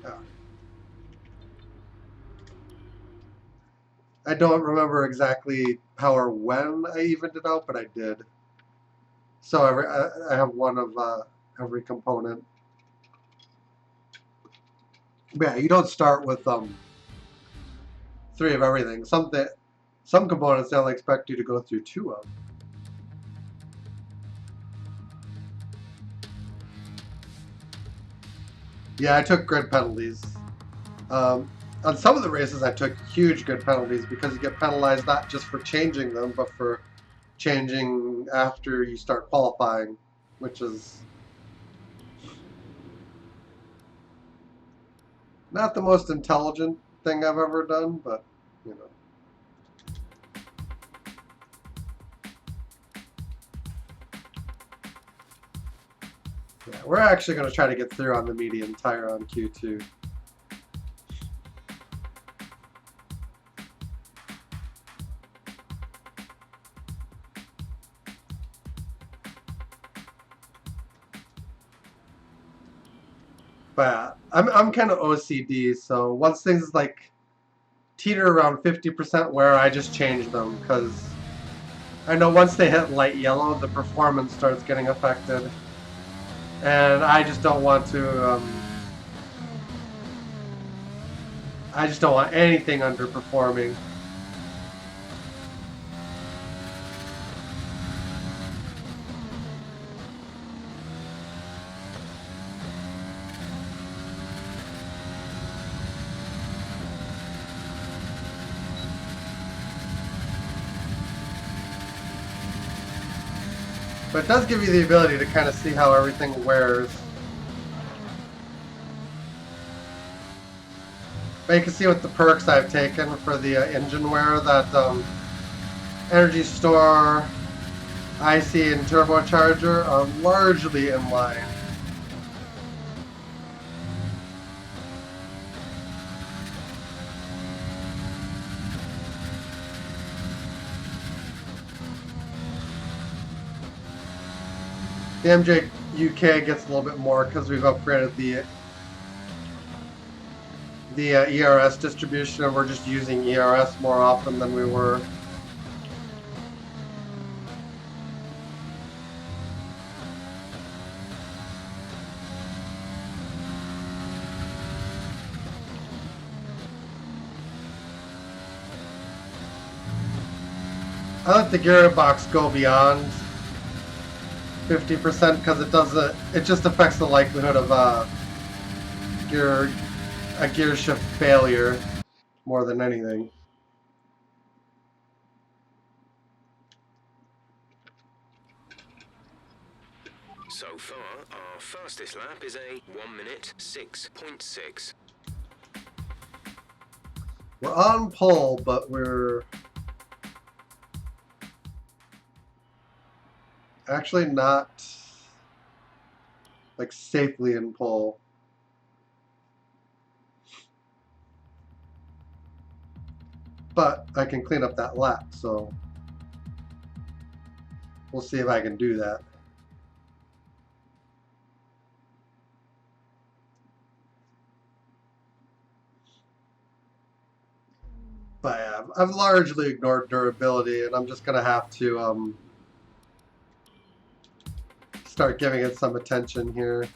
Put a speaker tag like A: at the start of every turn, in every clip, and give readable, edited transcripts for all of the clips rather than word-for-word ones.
A: Yeah. I don't remember exactly how or when I evened it out, but I did. So I have one of every component. But yeah, you don't start with 3 of everything. Some components they'll expect you to go through 2 of. Yeah, I took grid penalties. On some of the races, I took huge grid penalties because you get penalized not just for changing them, but for changing after you start qualifying, which is not the most intelligent thing I've ever done, but you know. Yeah, we're actually going to try to get through on the medium tire on Q2. But I'm kind of OCD, so once things like teeter around 50% where I just change them because I know once they hit light yellow, the performance starts getting affected, and I just don't want to. I just don't want anything underperforming. But it does give you the ability to kind of see how everything wears. But you can see with the perks I've taken for the engine wear that Energy Store, IC, and Turbocharger are largely in line. The MJ UK gets a little bit more because we've upgraded the ERS distribution, and we're just using ERS more often than we were. I let the gearbox go beyond 50% because it just affects the likelihood of gear a gear shift failure more than anything.
B: So far, our fastest lap is a 1 minute 6.6.
A: We're on pole, but we're actually not like safely in pole. But I can clean up that lap, so we'll see if I can do that. But yeah, I've largely ignored durability, and I'm just gonna have to start giving it some attention here.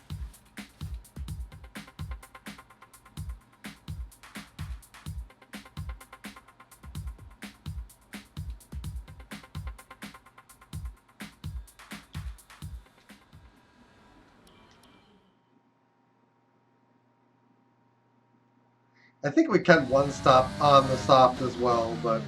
A: I think we can one stop on the soft as well, but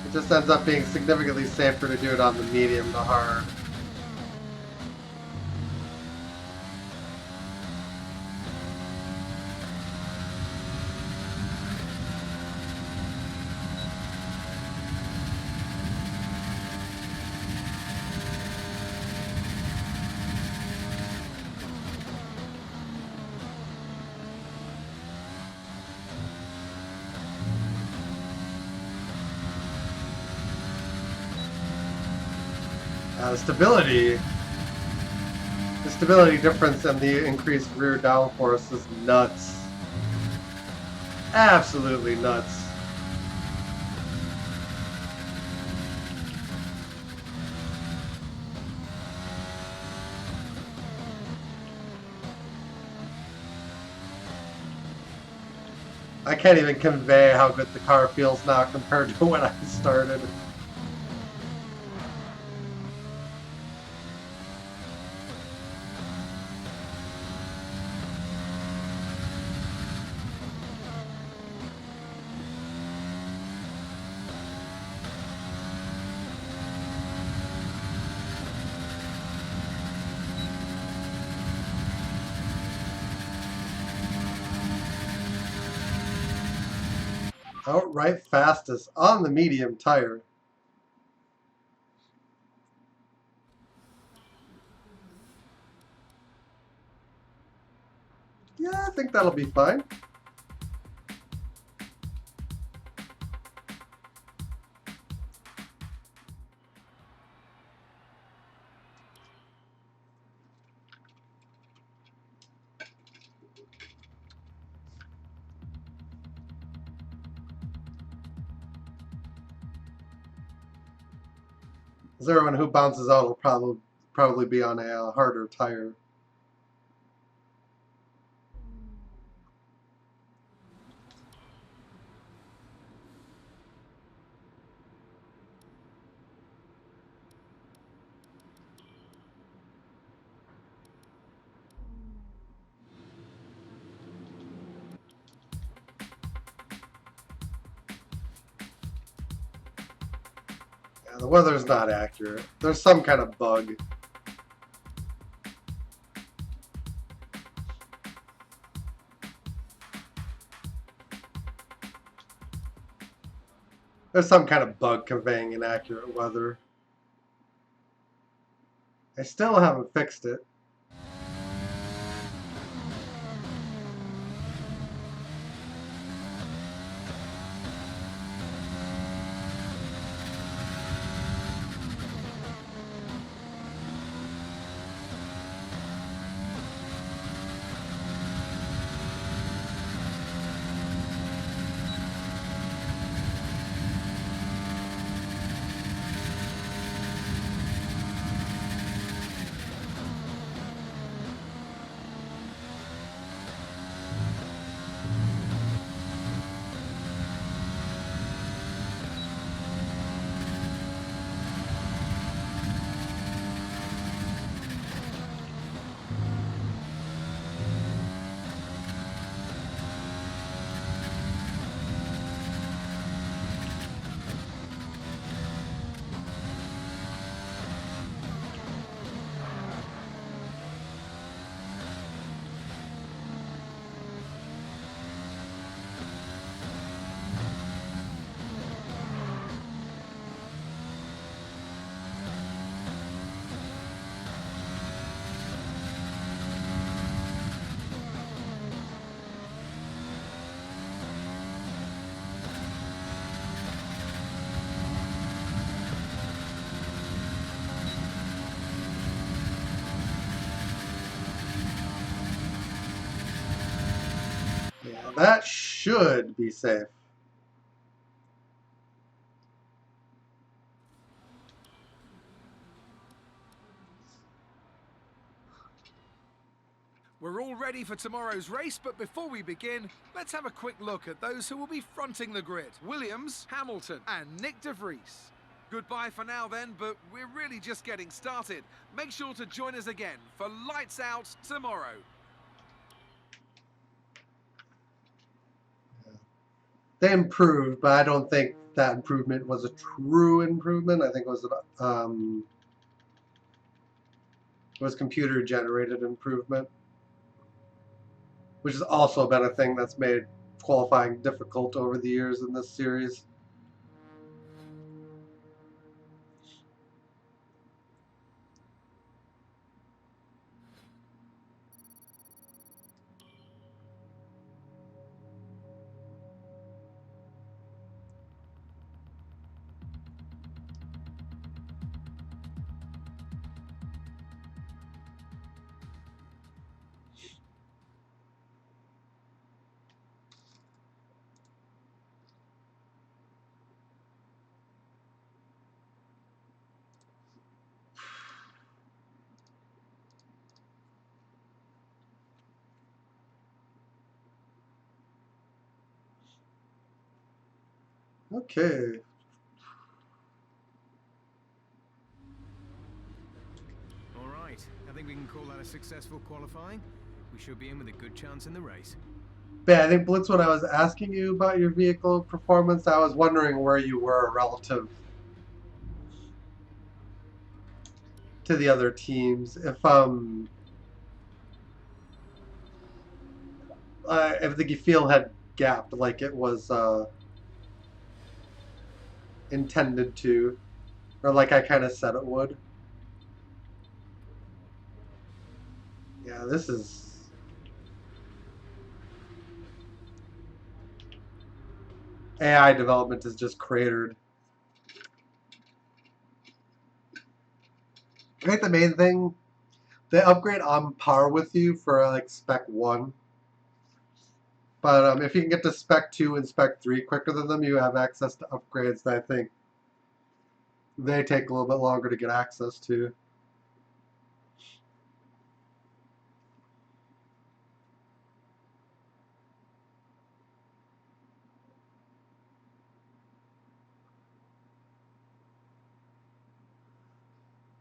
A: it just ends up being significantly safer to do it on the medium to hard. Stability The stability difference and the increased rear downforce is nuts. Absolutely nuts. I can't even convey how good the car feels now compared to when I started. Outright fastest on the medium tire. Yeah, I think that'll be fine. Everyone who bounces out will probably be on a harder tire. Yeah, the weather's not accurate. There's some kind of bug. There's some kind of bug conveying inaccurate weather. I still haven't fixed it. Yeah, that should be safe.
C: We're all ready for tomorrow's race, but before we begin, let's have a quick look at those who will be fronting the grid. Williams, Hamilton, and Nick de Vries. Goodbye for now then, but we're really just getting started. Make sure to join us again for Lights Out tomorrow.
A: They improved, but I don't think that improvement was a true improvement. I think it was computer generated improvement, which has also been a thing that's made qualifying difficult over the years in this series. Okay.
D: All right, I think we can call that a successful qualifying. We should be in with a good chance in the race.
A: Yeah, I think Blitz, when I was asking you about your vehicle performance, I was wondering where you were relative to the other teams. If the field had gapped like it was intended to, or like I kind of said it would. Yeah, this is AI development is just cratered. I think the main thing, they upgrade on par with you for like Spec 1. But if you can get to Spec 2 and Spec 3 quicker than them, you have access to upgrades that I think they take a little bit longer to get access to.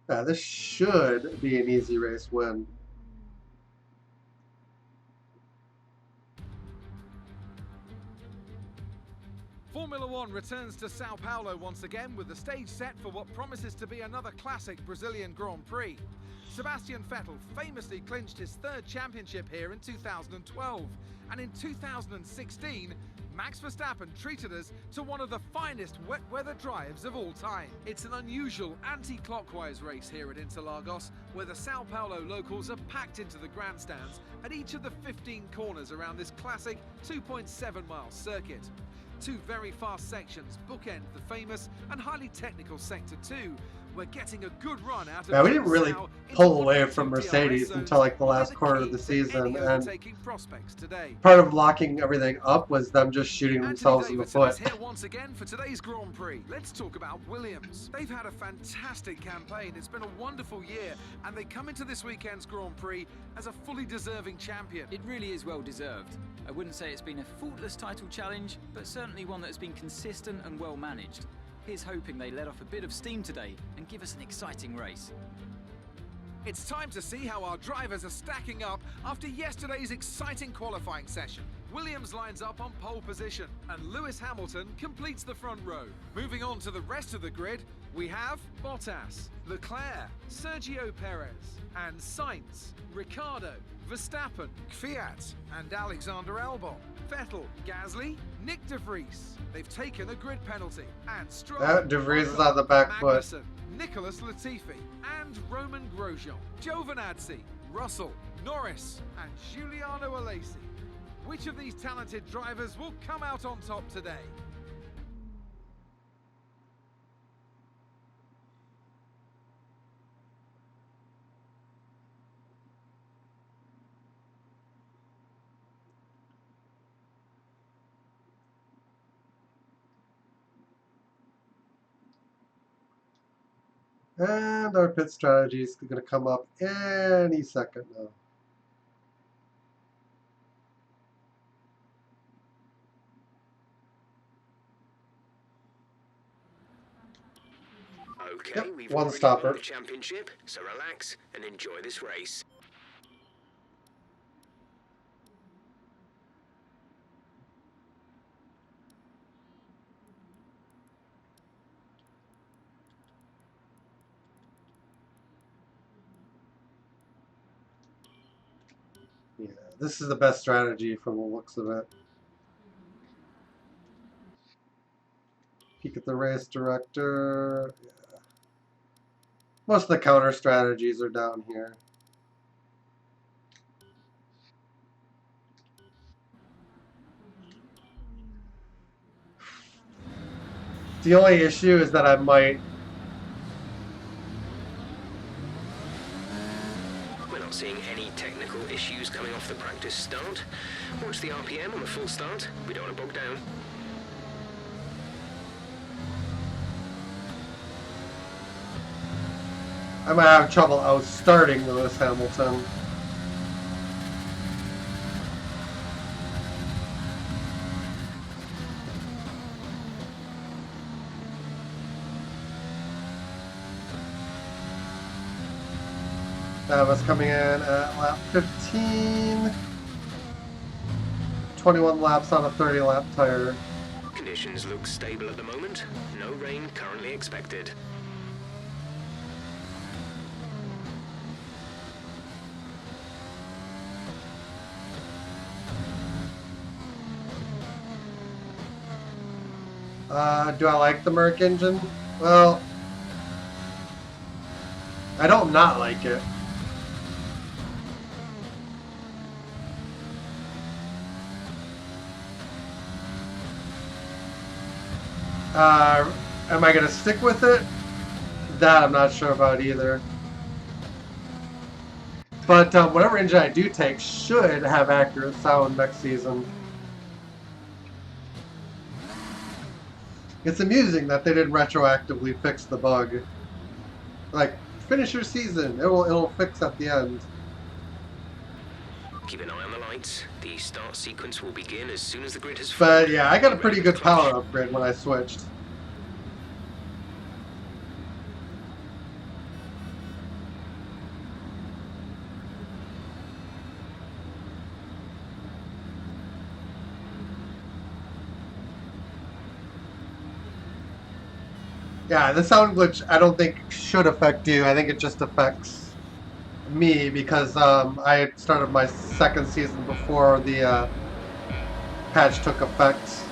A: Yeah, this should be an easy race win.
C: Formula One returns to Sao Paulo once again with the stage set for what promises to be another classic Brazilian Grand Prix. Sebastian Vettel famously clinched his third championship here in 2012, and in 2016, Max Verstappen treated us to one of the finest wet weather drives of all time. It's an unusual anti-clockwise race here at Interlagos, where the Sao Paulo locals are packed into the grandstands at each of the 15 corners around this classic 2.7-mile circuit. Two very fast sections bookend the famous and highly technical Sector 2. We're getting a good run out of
A: Yeah, we didn't really pull away from Mercedes until like the last quarter of the season, and part of locking everything up was them just shooting themselves in the foot.
C: Here once again for today's Grand Prix. Let's talk about Williams. They've had a fantastic campaign. It's been a wonderful year, and they come into this weekend's Grand Prix as a fully deserving champion.
E: It really is well deserved. I wouldn't say it's been a faultless title challenge, but certainly one that has been consistent and well managed. Here's hoping they let off a bit of steam today and give us an exciting race.
C: It's time to see how our drivers are stacking up after yesterday's exciting qualifying session. Williams lines up on pole position, and Lewis Hamilton completes the front row. Moving on to the rest of the grid, we have Bottas, Leclerc, Sergio Perez, and Sainz, Ricciardo, Verstappen, Kvyat, and Alexander Albon. Vettel, Gasly, Nick De Vries. They've taken a grid penalty. And Stroll,
A: That De Vries is on the back foot.
C: Magnussen, Nicholas Latifi, and Roman Grosjean. Giovinazzi, Russell, Norris, and Giuliano Alesi. Which of these talented drivers will come out on top today?
A: And our pit strategy is going to come up any second now.
B: Okay,
A: Yep,
B: we've
A: one
B: already
A: stopper.
B: won the championship, so relax and enjoy this race.
A: Yeah, this is the best strategy from the looks of it. Peek at the race director. Yeah. Most of the counter strategies are down here. The only issue is that I might...
B: We're not seeing any technical issues coming off the practice start. Watch the RPM on the full start. We don't want to bog down.
A: I might have trouble outstarting Lewis Hamilton. That was coming in at lap 15. 21 laps on a 30 lap tire.
B: Conditions look stable at the moment. No rain currently expected.
A: Do I like the Merc engine? Well, I don't not like it. Am I going to stick with it? That I'm not sure about either. But whatever engine I do take should have accurate sound next season. It's amusing that they didn't retroactively fix the bug. Like, finish your season. It'll fix at the end.
B: Keep an eye on the lights. The start sequence will begin as soon as the grid has
A: But
B: formed.
A: yeah, I got a
B: Be
A: pretty
B: ready for
A: good
B: the clutch.
A: power upgrade when I switched. Yeah, the sound glitch I don't think should affect you. I think it just affects me because I started my second season before the patch took effect.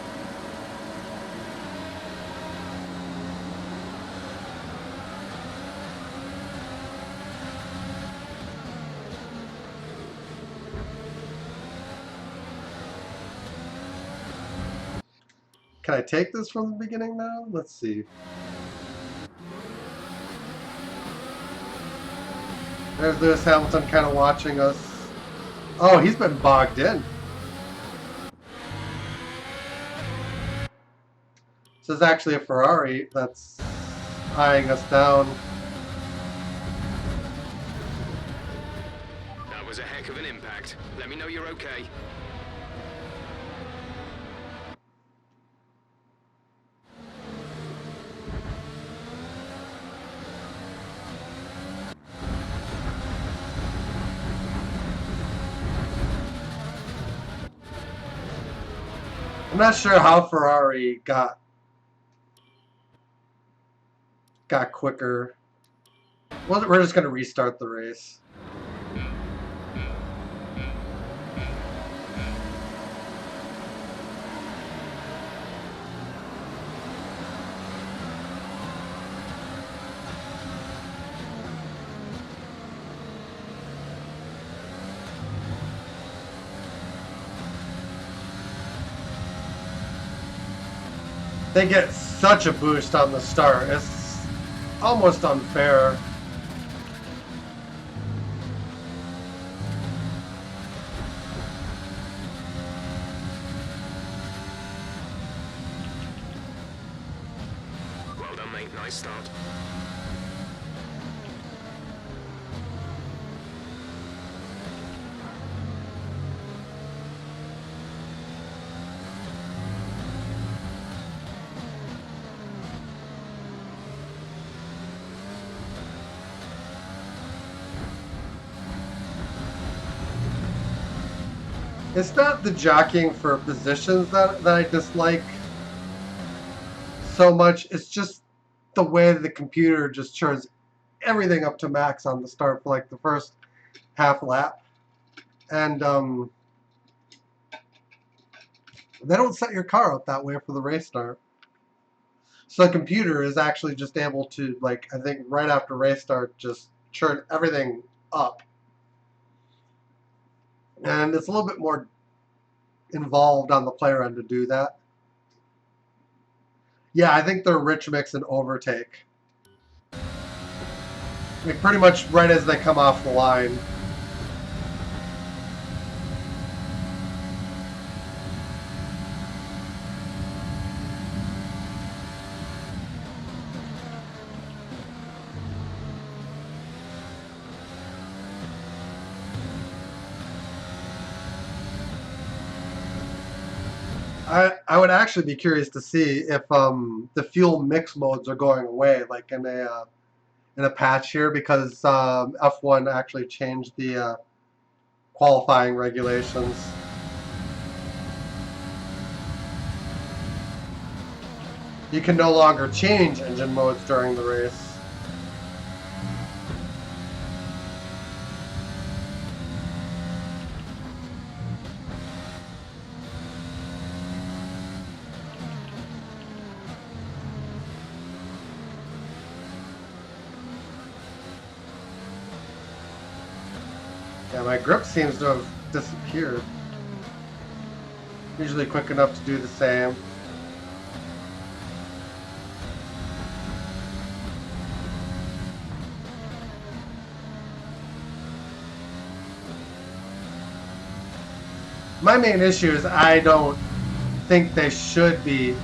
A: Can I take this from the beginning now? Let's see. There's Lewis Hamilton kind of watching us. Oh, he's been bogged in. This is actually a Ferrari that's eyeing us down.
B: That was a heck of an impact. Let me know you're okay.
A: I'm not sure how Ferrari got quicker. Well, we're just gonna restart the race. They get such a boost on the start. It's almost unfair.
B: Well done, mate. Nice start.
A: It's not the jockeying for positions that I dislike so much. It's just the way the computer just turns everything up to max on the start for like the first half lap. And they don't set your car up that way for the race start. So the computer is actually just able to, like, I think right after race start, just churn everything up. And it's a little bit more involved on the player end to do that. Yeah, I think they're rich mix and overtake. Like pretty much right as they come off the line. I would actually be curious to see if the fuel mix modes are going away, like in in a patch here because F1 actually changed the qualifying regulations. You can no longer change engine modes during the race. Yeah, my grip seems to have disappeared. Usually quick enough to do the same. My main issue is I don't think they should be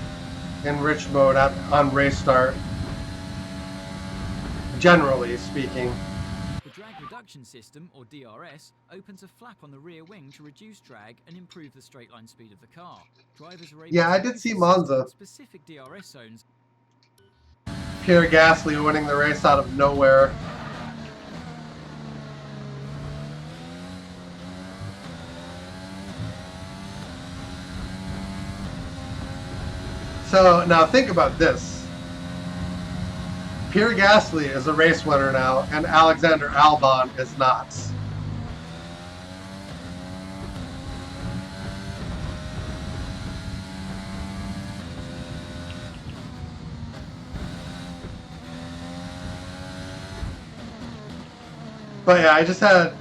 A: in rich mode on race start, generally speaking.
E: The drag reduction system, or DRS, opens a flap on the rear wing to reduce drag and improve the straight line speed of the car. Drivers are able
A: Yeah,
E: to
A: I did
E: use
A: see
E: this
A: Monza.
E: system in specific DRS zones.
A: Pierre Gasly winning the race out of nowhere. So now think about this. Pierre Gasly is a race winner now, and Alexander Albon is not. But yeah, I just had...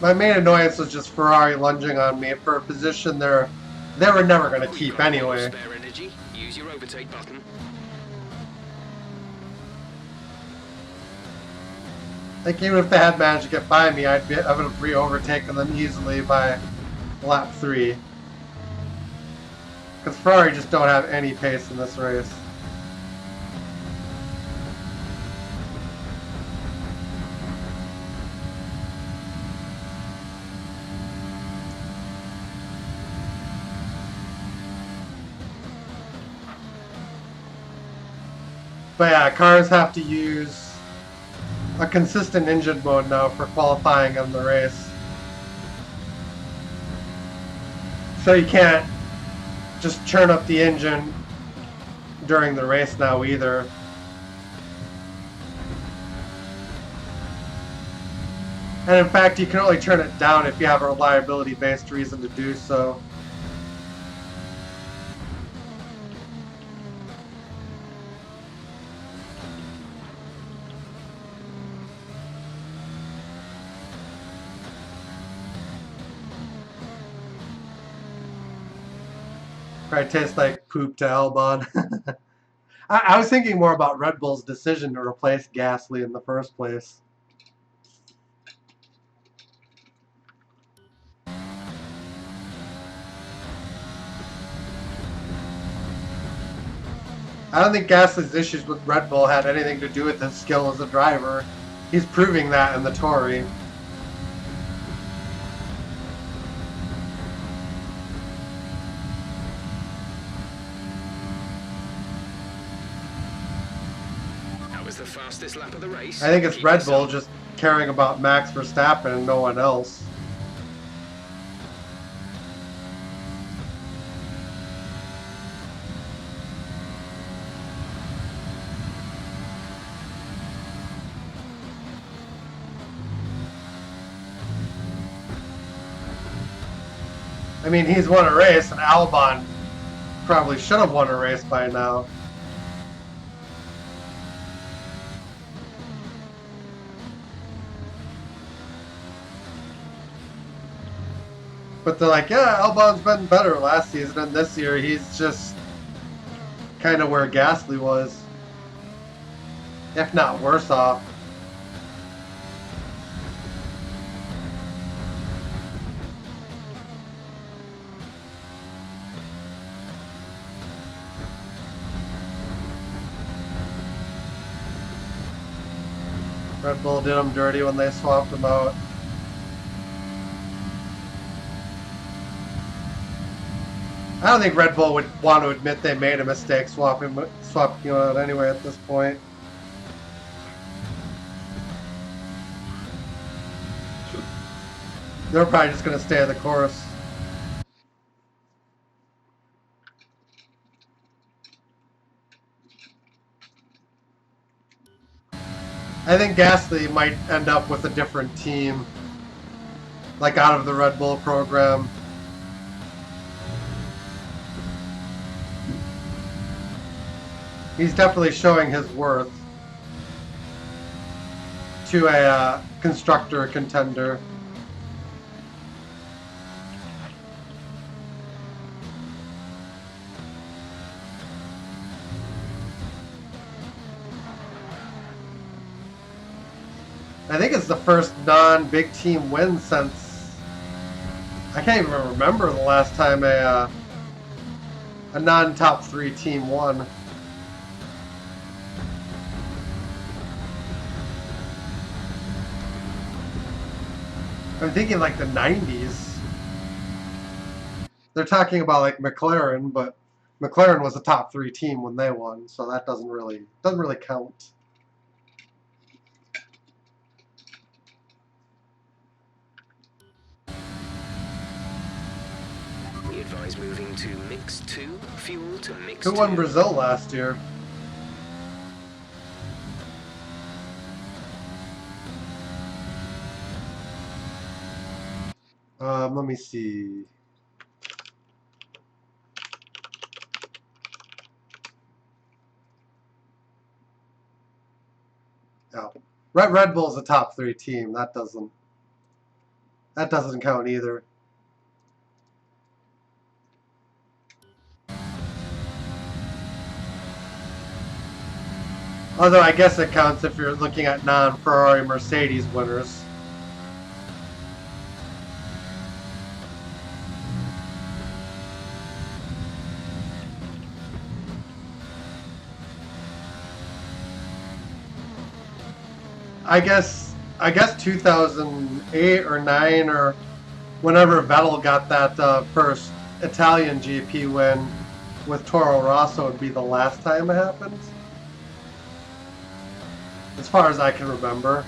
A: My main annoyance was just Ferrari lunging on me for a position they were never going to keep anyway.
B: Spare energy. Use your overtake button.
A: Like, even if they had managed to get by me, I would have re-overtaken them easily by lap 3. Because Ferrari just don't have any pace in this race. But yeah, cars have to use a consistent engine mode now for qualifying in the race. So you can't just turn up the engine during the race now either. And in fact, you can only turn it down if you have a reliability-based reason to do so. Probably tastes like poop to Albon. I was thinking more about Red Bull's decision to replace Gasly in the first place. I don't think Gasly's issues with Red Bull had anything to do with his skill as a driver. He's proving that in the Tory.
B: The fastest lap of the race.
A: I think it's Red Bull just caring about Max Verstappen and no one else. I mean, he's won a race, and Albon probably should have won a race by now. But they're like, yeah, Albon's been better last season, and this year he's just kind of where Gasly was, if not worse off. Red Bull did him dirty when they swapped him out. I don't think Red Bull would want to admit they made a mistake swapping him out anyway at this point. They're probably just going to stay the course. I think Gasly might end up with a different team, like out of the Red Bull program. He's definitely showing his worth to a constructor contender. I think it's the first non-big team win since I can't even remember the last time a non-top 3 team won. I'm thinking like the 90s. They're talking about like McLaren, but McLaren was a top 3 team when they won, so that doesn't really count.
B: We advise moving to mix 2, fuel to mix 2.
A: Who won Brazil last year? Let me see. Oh, Red Bull's a top 3 team. That doesn't count either. Although I guess it counts if you're looking at non-Ferrari Mercedes winners. I guess 2008 or 9 or whenever Vettel got that first Italian GP win with Toro Rosso would be the last time it happened. As far as I can remember.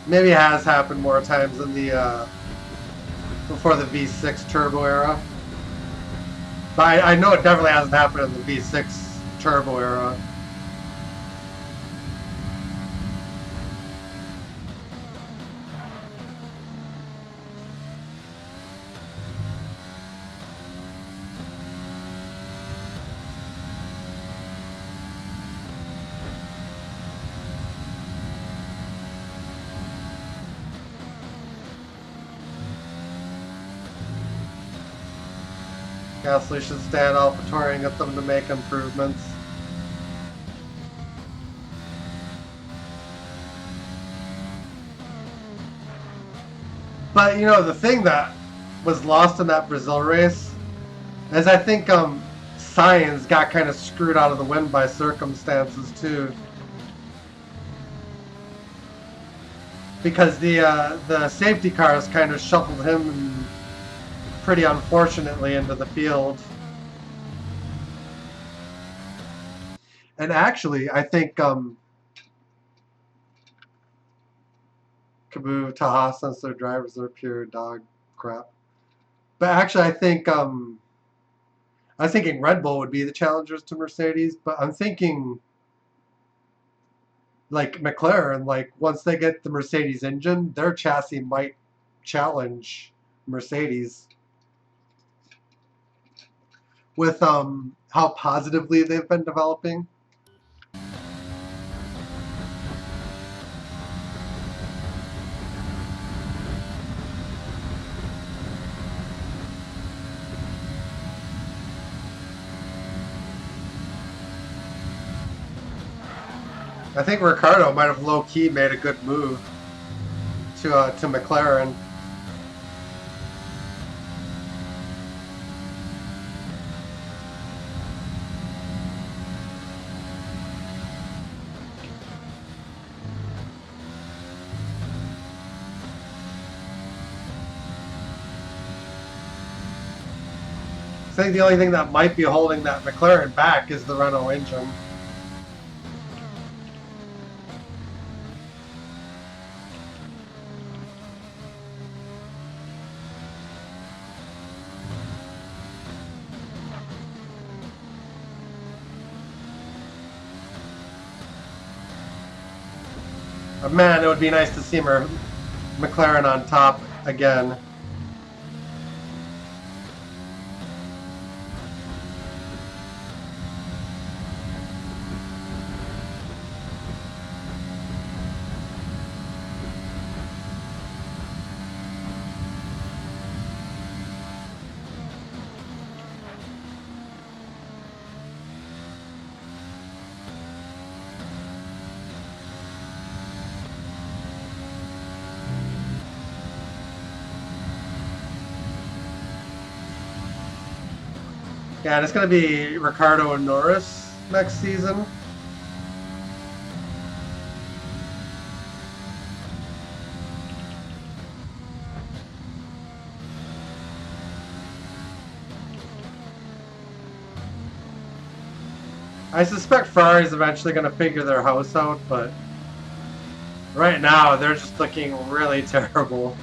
A: Maybe it has happened more times than the before the V6 turbo era. But I know it definitely hasn't happened in the V6 turbo era. Gasly should stay at AlphaTauri and get them to make improvements. But you know, the thing that was lost in that Brazil race is I think Sainz got kind of screwed out of the win by circumstances too. Because the safety cars kind of shuffled him pretty unfortunately into the field. And actually, I think Cabu, Taha, since their drivers are pure dog crap. But actually, I was thinking Red Bull would be the challengers to Mercedes, but I'm thinking like McLaren, like once they get the Mercedes engine, their chassis might challenge Mercedes. With how positively they've been developing. I think Ricciardo might have low-key made a good move to McLaren. I think the only thing that might be holding that McLaren back is the Renault engine. Man, it would be nice to see McLaren on top again. Yeah, and it's going to be Ricardo and Norris next season. I suspect Ferrari's eventually going to figure their house out, but right now they're just looking really terrible.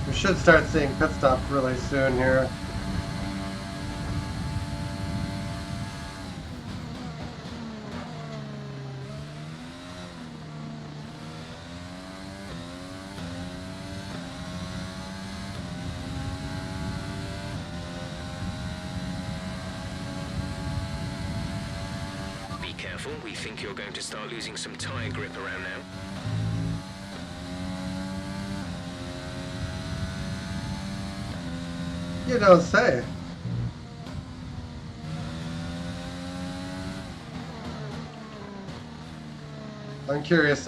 A: We should start seeing pit stops really soon here.
B: Be careful, we think you're going to start losing some tyre grip around now.
A: You don't say. I'm curious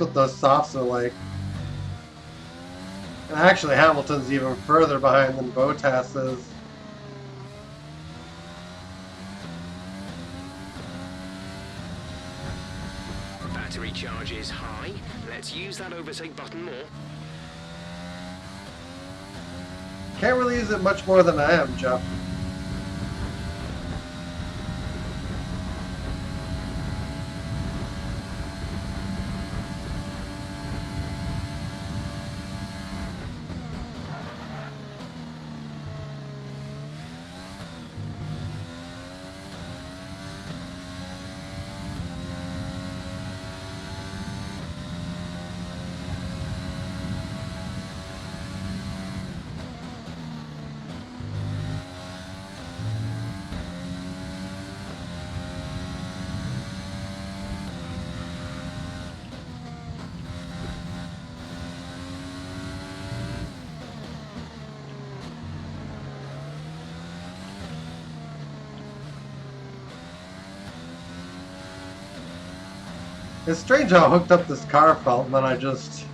A: what those softs are like. And actually, Hamilton's even further behind than Bottas is.
B: Battery charge is high. Let's use that overtake button more.
A: Can't really use it much more than I am, Jeff. It's strange how hooked up this car felt, and then I just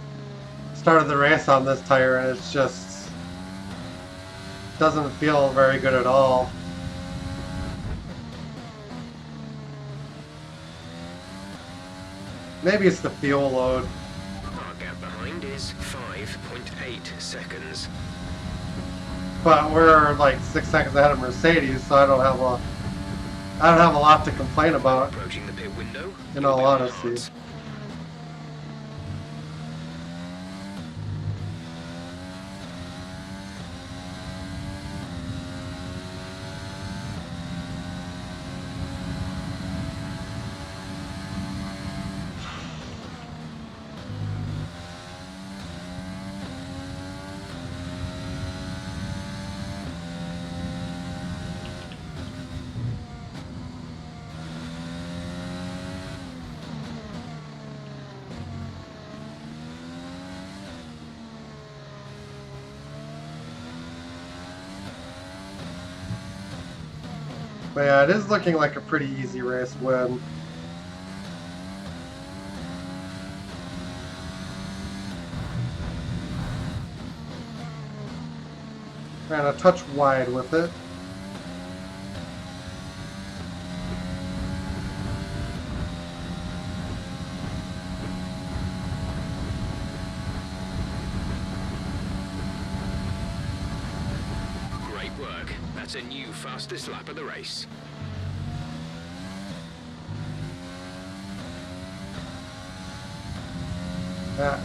A: started the race on this tire, and it's just doesn't feel very good at all. Maybe it's the fuel load.
B: Our gap behind is 5.8 seconds.
A: But we're like 6 seconds ahead of Mercedes, so I don't have a lot to complain about,
B: Approaching the pit window.
A: in all honesty. But yeah, it is looking like a pretty easy race win. And a touch wide with it.
B: Great work. That's a new fastest lap of the race.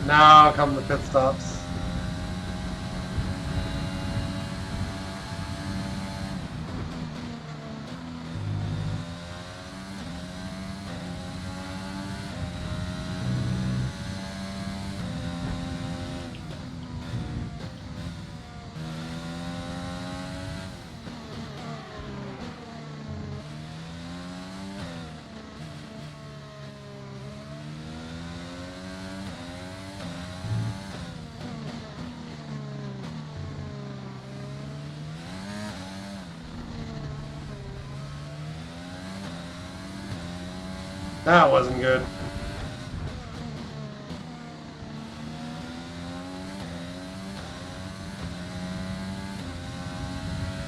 A: Now come the pit stops. That wasn't good.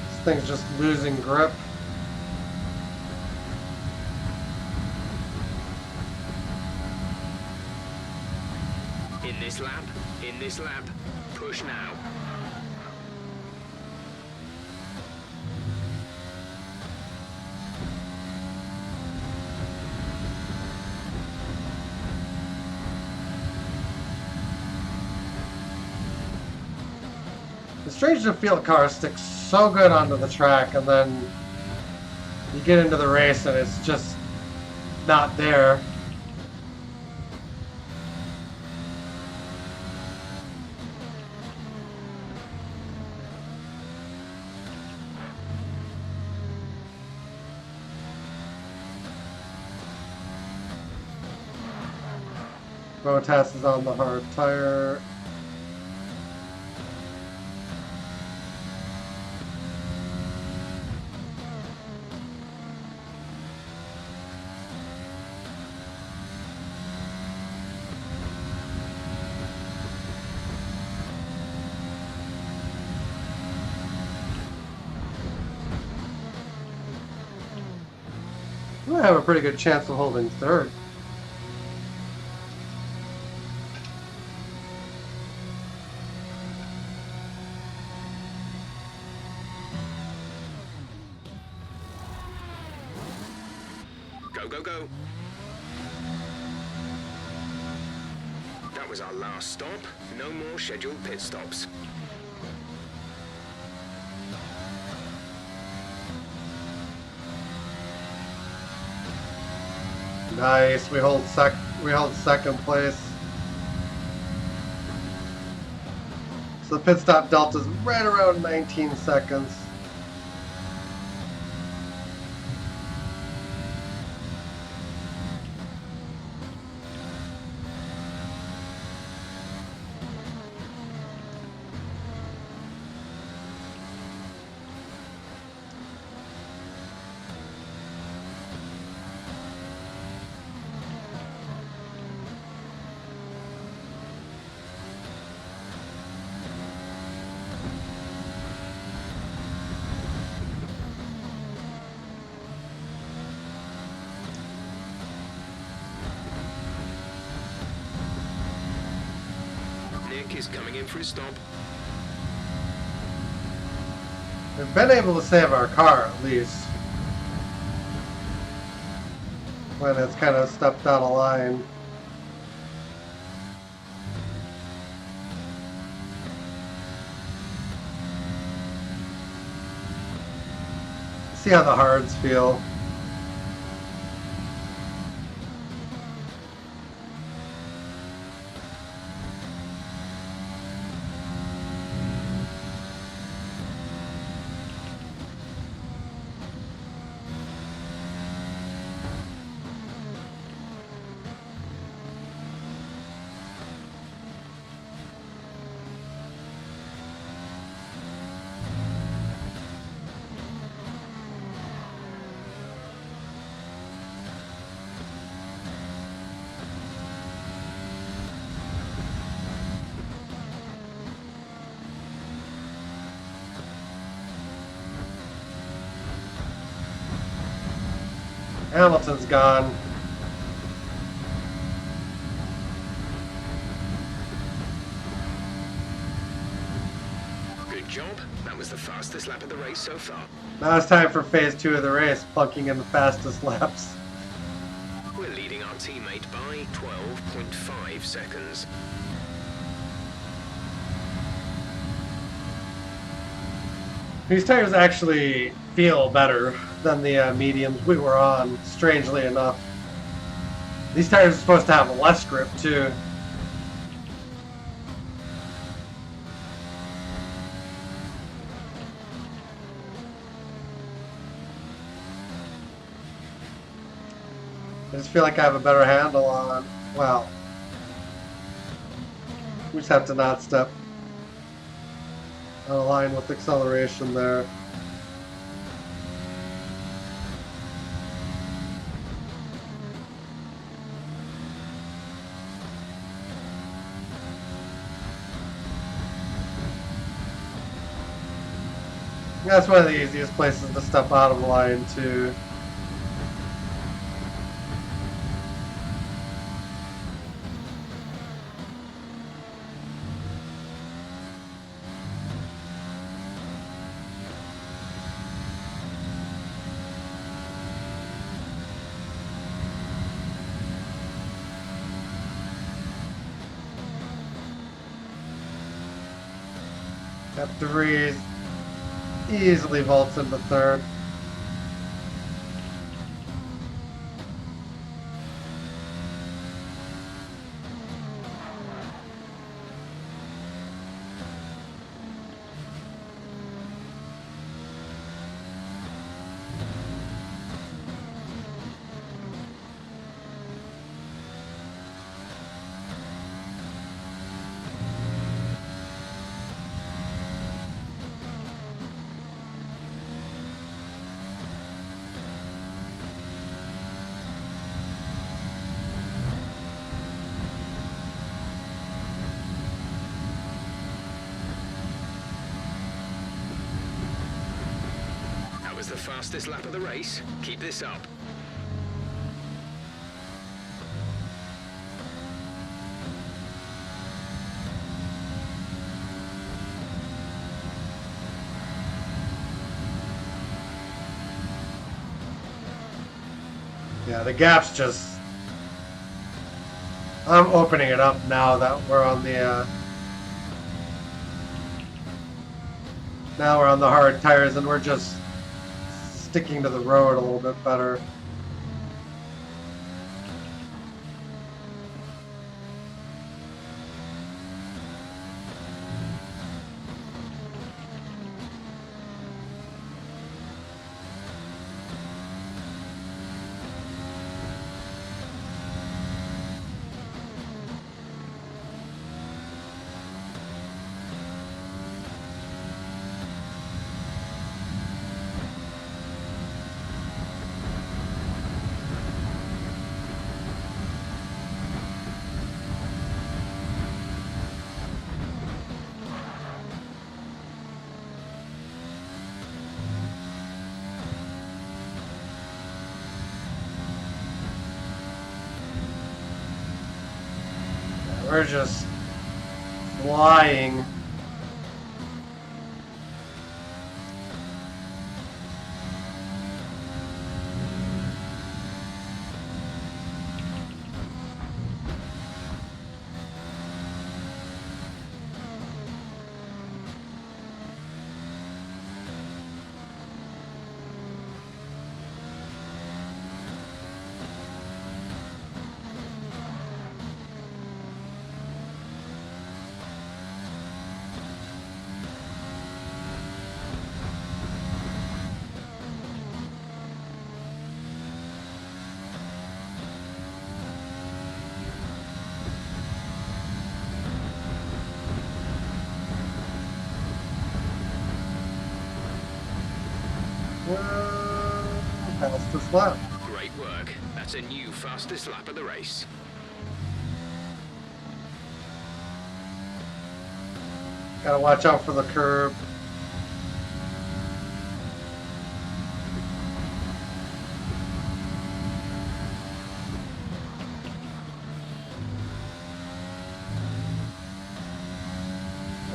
A: This thing's just losing grip.
B: In this lap, push now.
A: It's strange to feel a car stick so good onto the track, and then you get into the race and it's just not there. Bottas is on the hard tire. I have a pretty good chance of holding third.
B: Go, go, go. That was our last stop. No more scheduled pit stops.
A: Nice. We hold second place. So the pit stop delta is right around 19 seconds.
B: Nick is coming in for his stop.
A: We've been able to save our car at least. When it's kind of stepped out of line. See how the hards feel. Hamilton's gone.
B: Good job. That was the fastest lap of the race so far.
A: Now it's time for phase 2 of the race, plunking in the fastest laps.
B: We're leading our teammate by 12.5 seconds.
A: These tires actually feel better than the mediums we were on, strangely enough. These tires are supposed to have less grip too. I just feel like I have a better handle on, well, we just have to not step out of line with acceleration there. That's one of the easiest places to step out of line too. That 3 easily vaults into 3rd.
B: That was the fastest lap of the race. Keep this up.
A: Yeah, the gap's just... I'm opening it up now that we're on the now we're on the hard tires and we're just sticking to the road a little bit better. We're just flying. Fastest lap.
B: Great work. That's a new fastest lap of the race.
A: Gotta watch out for the curb.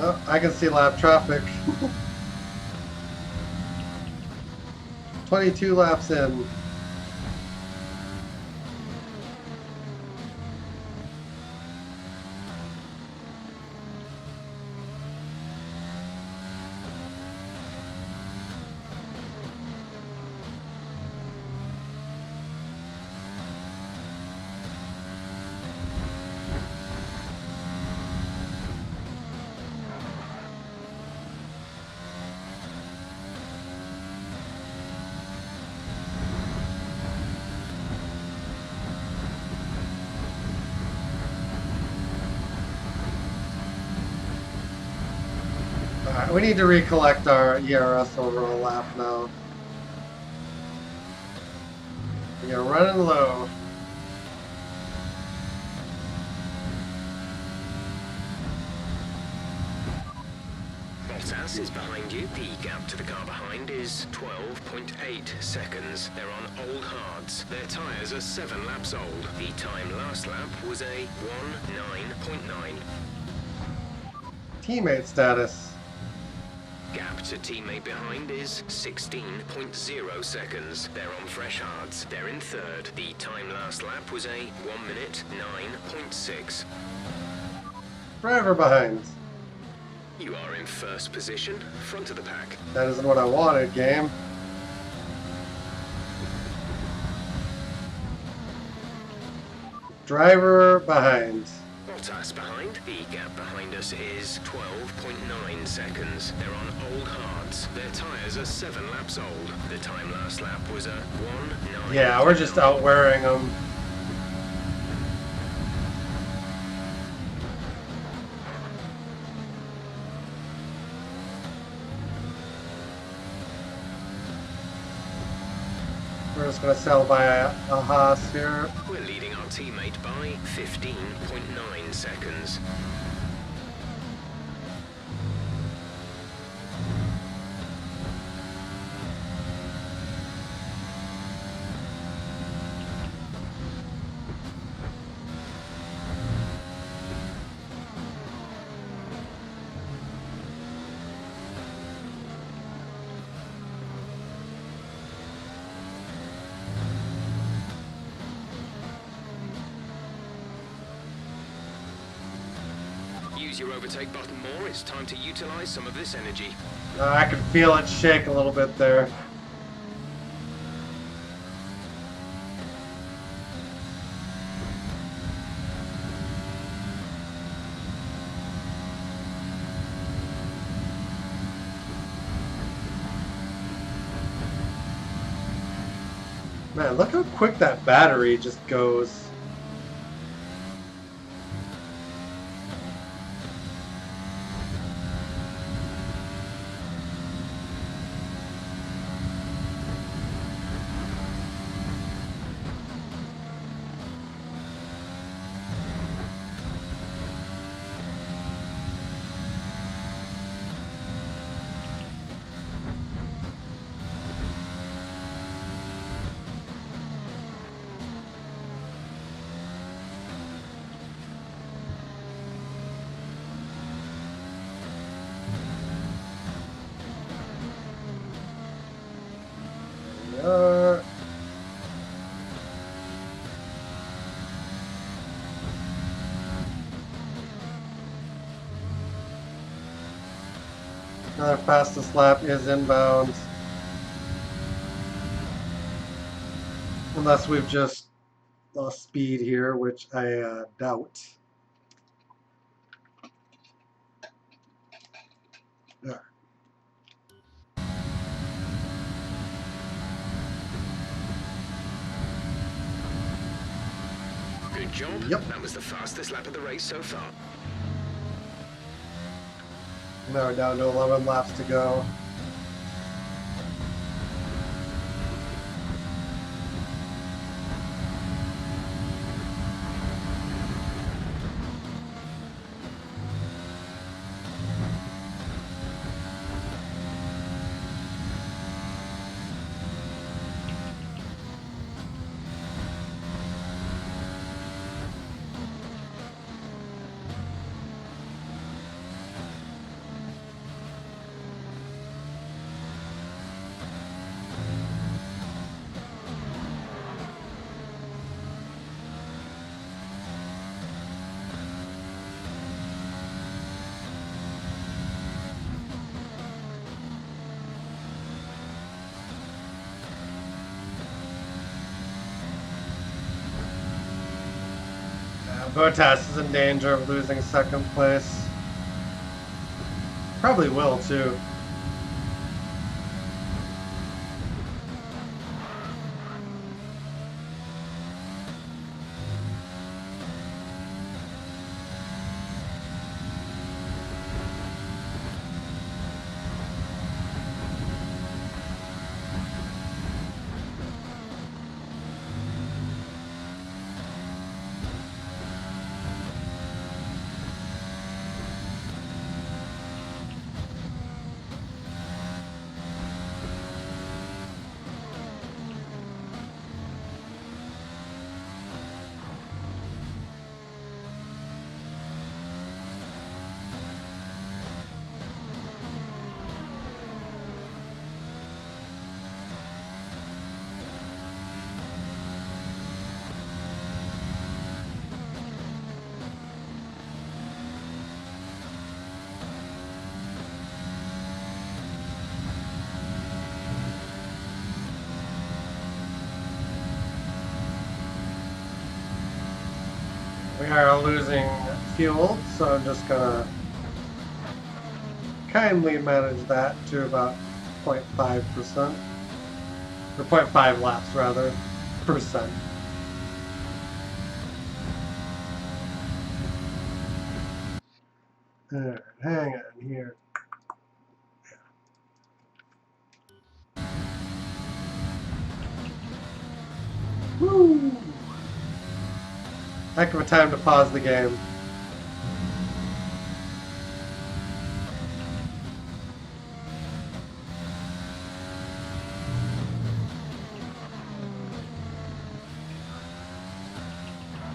A: Oh, I can see lap traffic. 22 laps in. Alright, we need to recollect our ERS over a lap now. We are running low.
B: Bottas is behind you. The gap to the car behind is 12.8 seconds. They're on old hards. Their tyres are 7 laps old. The time last lap was a 1:9.9.
A: Teammate status.
B: Gap to teammate behind is 16.0 seconds. They're on fresh hards. They're in third. The time last lap was a 1:09.6.
A: Driver behind.
B: You are in first position, front of the pack.
A: That isn't what I wanted, game. Driver behind.
B: Bottas behind. The gap behind us is 12.9 seconds. They're on old hards. Their tyres are 7 laps old. The time last lap was a 1:09.
A: Yeah, we're just outwearing them. We're just going to sail by a Haas here.
B: We're leading our teammate by 15.9 seconds. Use your overtake button more. It's time to utilize some of this energy.
A: I can feel it shake a little bit there. Man, look how quick that battery just goes. Our fastest lap is inbound. Unless we've just lost speed here, which I doubt. There.
B: Good job.
A: Yep.
B: That was the fastest lap of the race so far.
A: Now we're down to 11 laps to go. Bottas is in danger of losing second place. Probably will too. We are losing fuel, so I'm just gonna kindly manage that to about 0.5%, or 0.5 laps rather, percent. Alright, hang on here. Woo! Heck of a time to pause the game.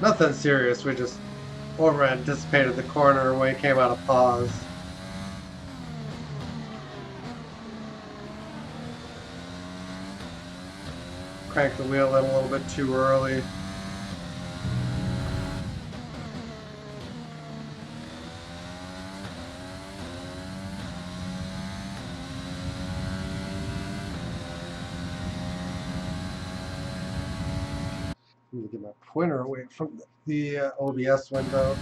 A: Nothing serious, we just over anticipated the corner when it came out of pause. Cranked the wheel in a little bit too early. Let me get my pointer away from the OBS window.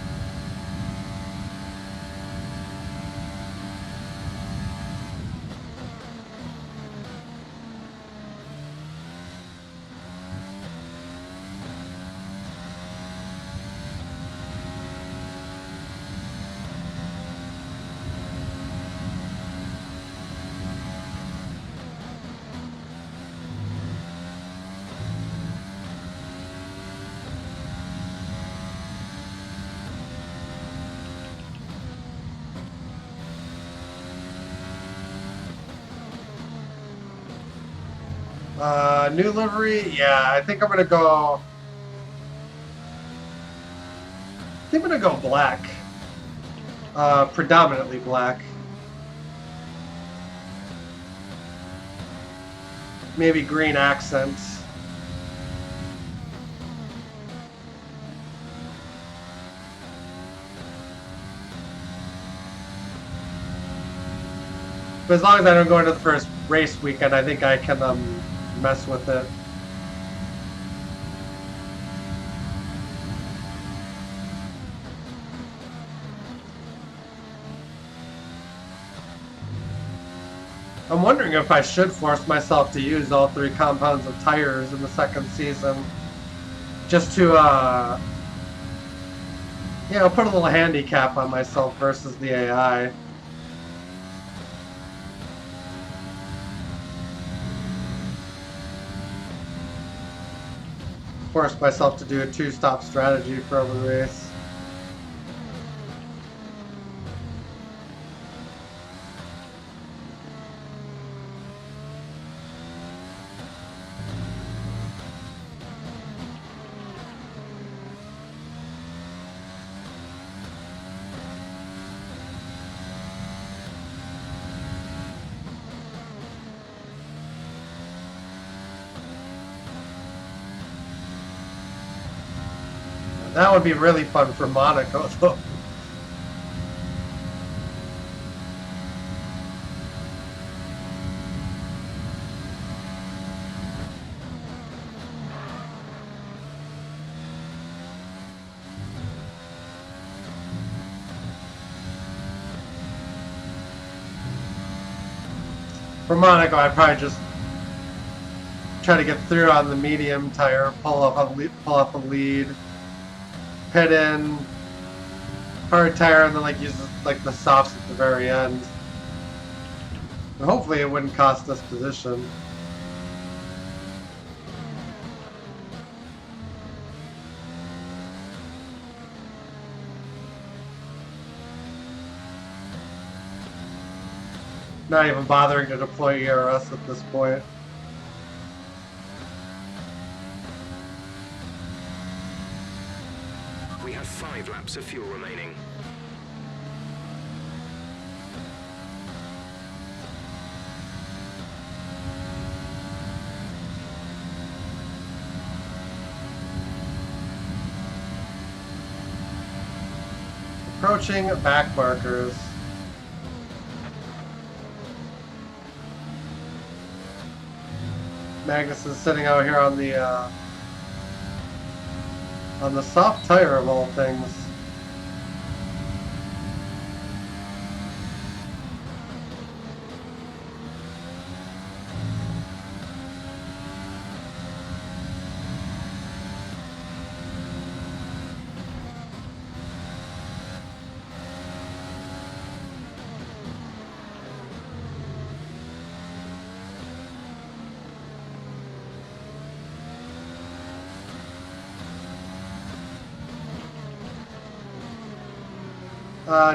A: New livery, yeah, I think I'm gonna go. I think I'm gonna go black. Predominantly black. Maybe green accents. But as long as I don't go into the first race weekend, I think I can mess with it. I'm wondering if I should force myself to use all 3 compounds of tires in the second season. Just to, you know, put a little handicap on myself versus the AI. Force myself to do a 2-stop strategy for every race. That would be really fun for Monaco, though. For Monaco, I'd probably just try to get through on the medium tire, pull off a lead, pit in, hard tire, and then like use like the softs at the very end. And hopefully it wouldn't cost us position. Not even bothering to deploy ERS at this point.
B: We have 5 laps of fuel remaining.
A: Approaching back markers. Magnus is sitting out here on the soft tire of all things.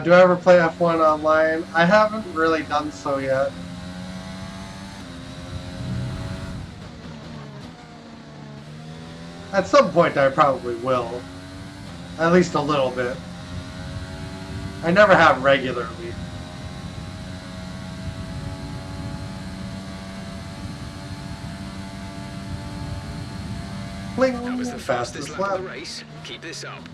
A: Do I ever play F1 online? I haven't really done so yet. At some point I probably will. At least a little bit. I never have regularly. Bling,
B: That was the fastest lap
A: lap.
B: of the race. Keep this up.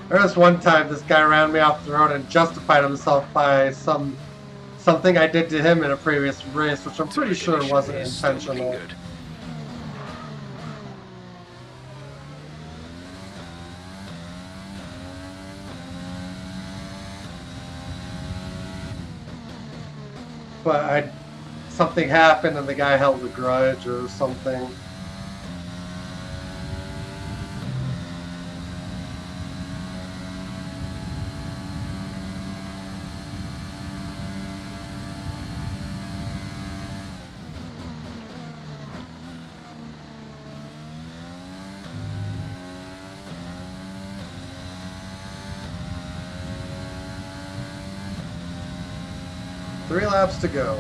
A: There was one time this guy ran me off the road and justified himself by something I did to him in a previous race, which I'm pretty sure wasn't
B: Is still looking
A: intentional.
B: good.
A: But something happened and the guy held a grudge or something. Three laps to go.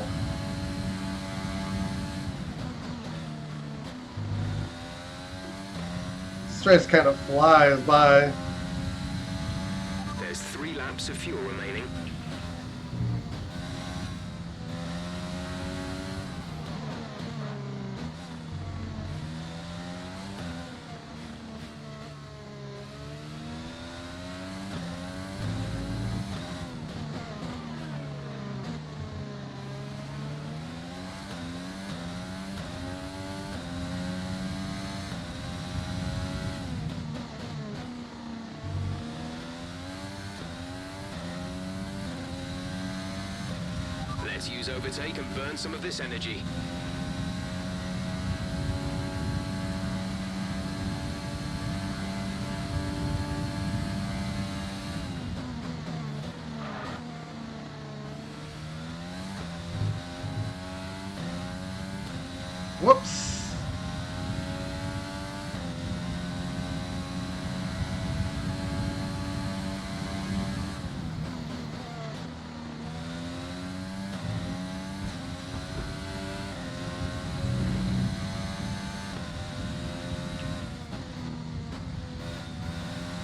A: This race kind of flies by.
B: There's 3 laps of fuel remaining. Let's use overtake and burn some of this energy.
A: Whoops.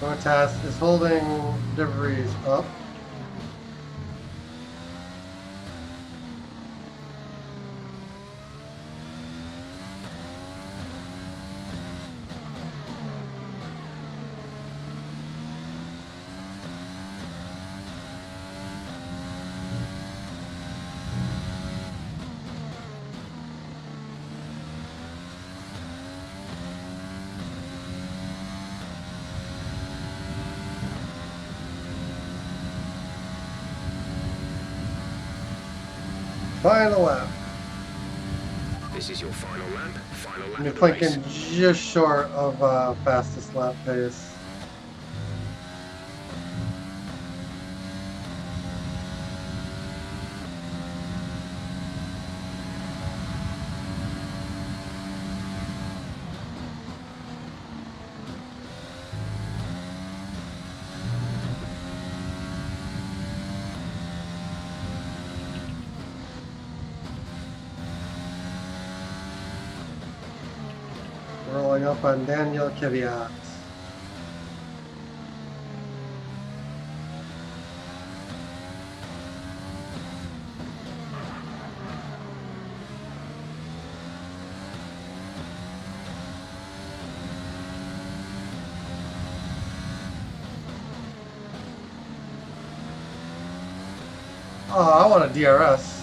A: Bottas is holding De Vries up. Final lap.
B: This is your final lap. Final lap
A: I'm
B: of the race.
A: thinking just short of fastest lap pace. Rolling up on Daniel Kvyat. Oh, I want a DRS.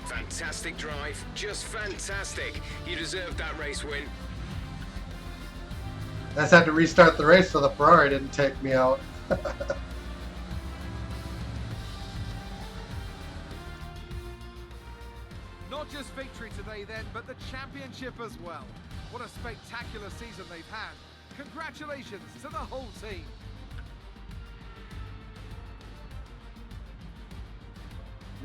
B: Fantastic drive, just fantastic. You deserved that race win.
A: I just had to restart the race so the Ferrari didn't take me out.
C: Not just victory today then, but the championship as well. What a spectacular season they've had. Congratulations to the whole team.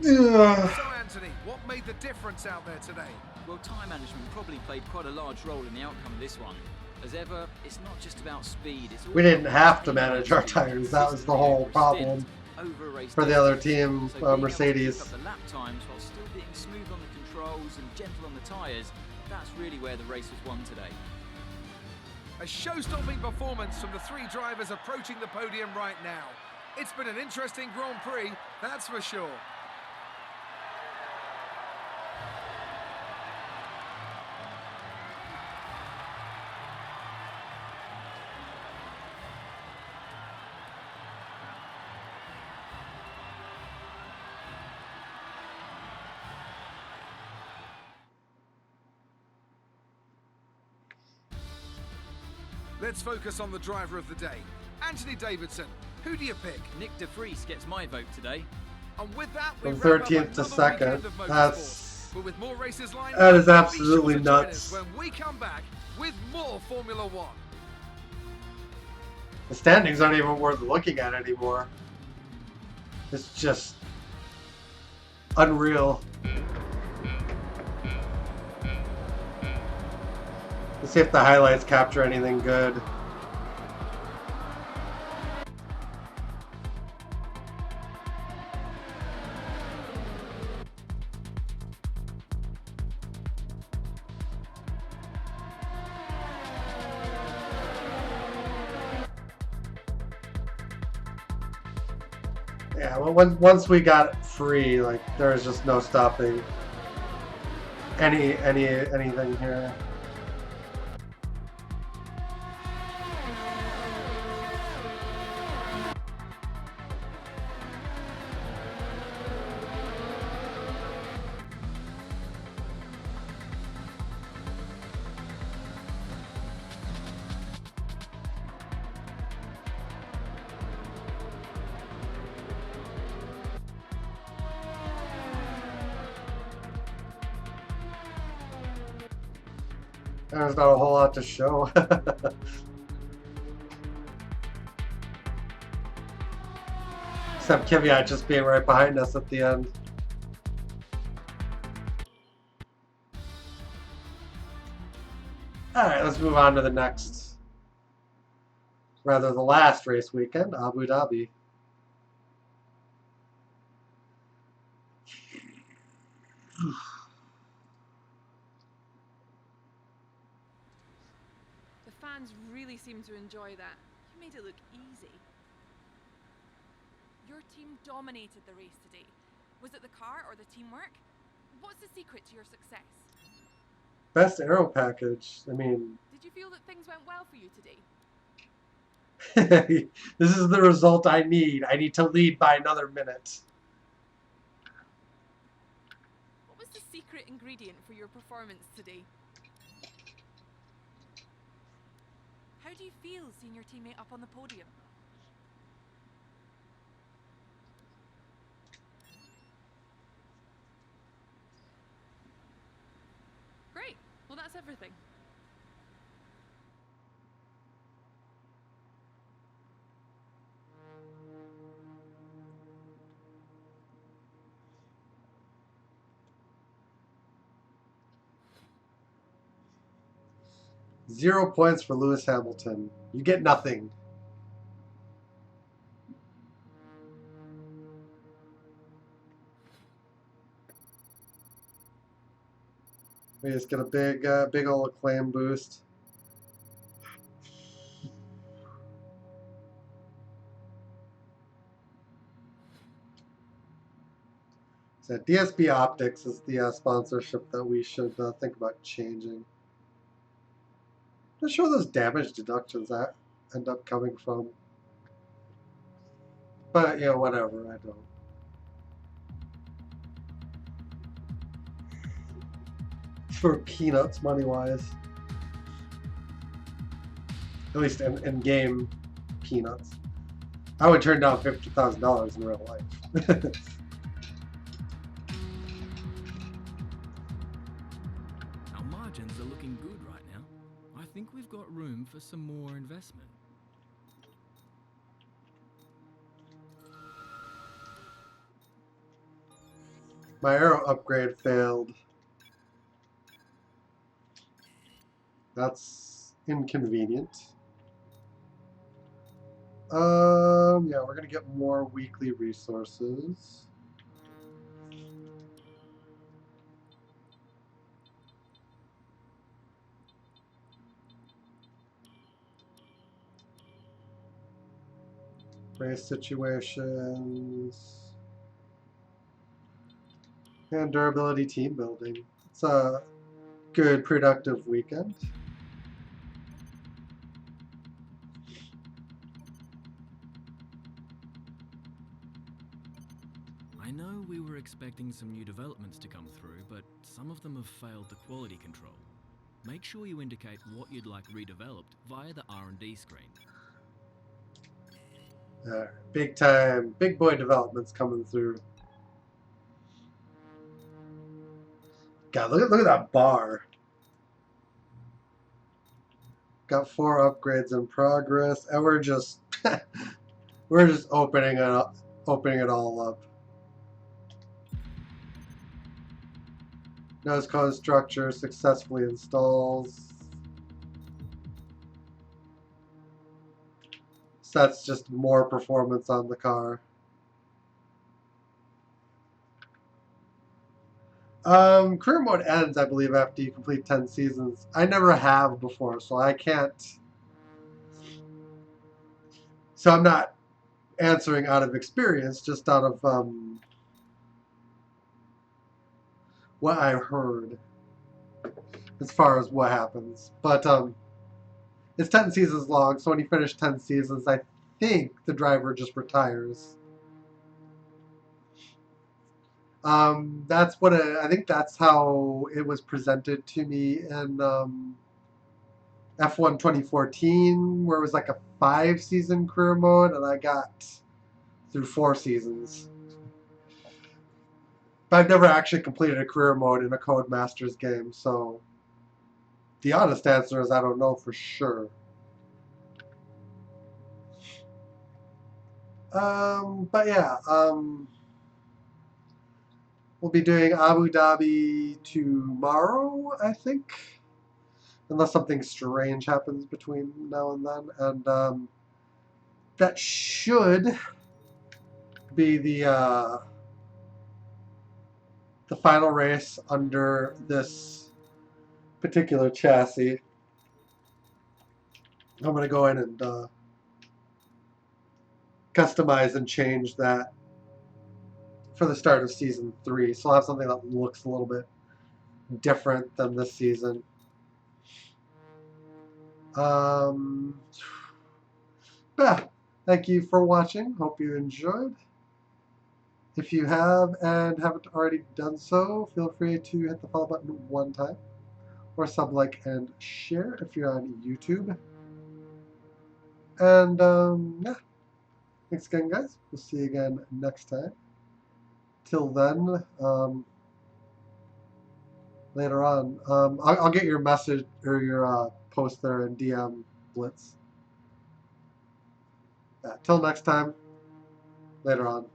C: So Anthony, what made the difference out there today?
E: Well, time management probably played quite a large role in the outcome of this one. As ever, it's not just about speed. It's
A: We didn't have to manage our tires. That was the whole problem for the other team, Mercedes.
E: Up the lap times while still being smooth on the controls and gentle on the tires. That's really where the race was won today.
C: A show-stopping performance from the three drivers approaching the podium right now. It's been an interesting Grand Prix, that's for sure. Let's focus on the driver of the day. Anthony Davidson, who do you pick?
E: Nick de Vries gets my vote today.
C: And with that, we
A: From
C: wrap up
A: 13th to
C: another
A: 2nd.
C: weekend of motorsport. But with more races lined
A: That
C: up,
A: is absolutely
C: be sure to join
A: nuts.
C: us when we come back with more Formula One.
A: The standings aren't even worth looking at anymore. It's just unreal. Let's see if the highlights capture anything good. Yeah, well, once we got it free, like there was just no stopping anything here. There's not a whole lot to show. Except Kvyat just being right behind us at the end. Alright, let's move on to the next, rather the last race weekend, Abu Dhabi.
F: The fans really seem to enjoy that. You made it look easy. Your team dominated the race today. Was it the car or the teamwork? What's the secret to your success?
A: Best aero package. I mean,
F: Did you feel that things went well for you today?
A: this is the result I need. I need to lead by another minute.
F: What was the secret ingredient ingredient for your performance today. How do you feel seeing your teammate up on the podium? Great. Well, that's everything.
A: Zero points for Lewis Hamilton. You get nothing. We just get a big old acclaim boost. So DSP Optics is the sponsorship that we should think about changing. Not sure those damage deductions that end up coming from. But, you know, whatever, I don't. For peanuts, money-wise. At least in-game peanuts. I would turn down $50,000 in real life.
G: Our margins are looking good right now. I think we've got room for some more investment.
A: My arrow upgrade failed. That's inconvenient. Yeah, we're gonna get more weekly resources. Race situations. And durability team building. It's a good, productive weekend.
G: I know we were expecting some new developments to come through, but some of them have failed the quality control. Make sure you indicate what you'd like redeveloped via the R&D screen.
A: Big time, big boy developments coming through. God, look at that bar. Got 4 upgrades in progress, and we're just opening it all up. Nose cone structure successfully installs. So that's just more performance on the car. Career mode ends, I believe, after you complete 10 seasons. I never have before, so I can't. So I'm not answering out of experience, just out of what I heard as far as what happens. But it's 10 seasons long, so when you finish 10 seasons, I think the driver just retires. That's what I think that's how it was presented to me in F1 2014, where it was like a 5-season career mode, and I got through 4 seasons. But I've never actually completed a career mode in a Codemasters game, so the honest answer is I don't know for sure. But yeah, we'll be doing Abu Dhabi tomorrow, I think. Unless something strange happens between now and then. And that should be the final race under this particular chassis. I'm going to go in and customize and change that for the start of season 3. So I'll have something that looks a little bit different than this season. Yeah, thank you for watching. Hope you enjoyed. If you have and haven't already done so, feel free to hit the follow button one time, or sub, like, and share if you're on YouTube. And yeah, thanks again, guys. We'll see you again next time. Till then, later on, I'll get your message or your post there in DM Blitz. Yeah, till next time, later on.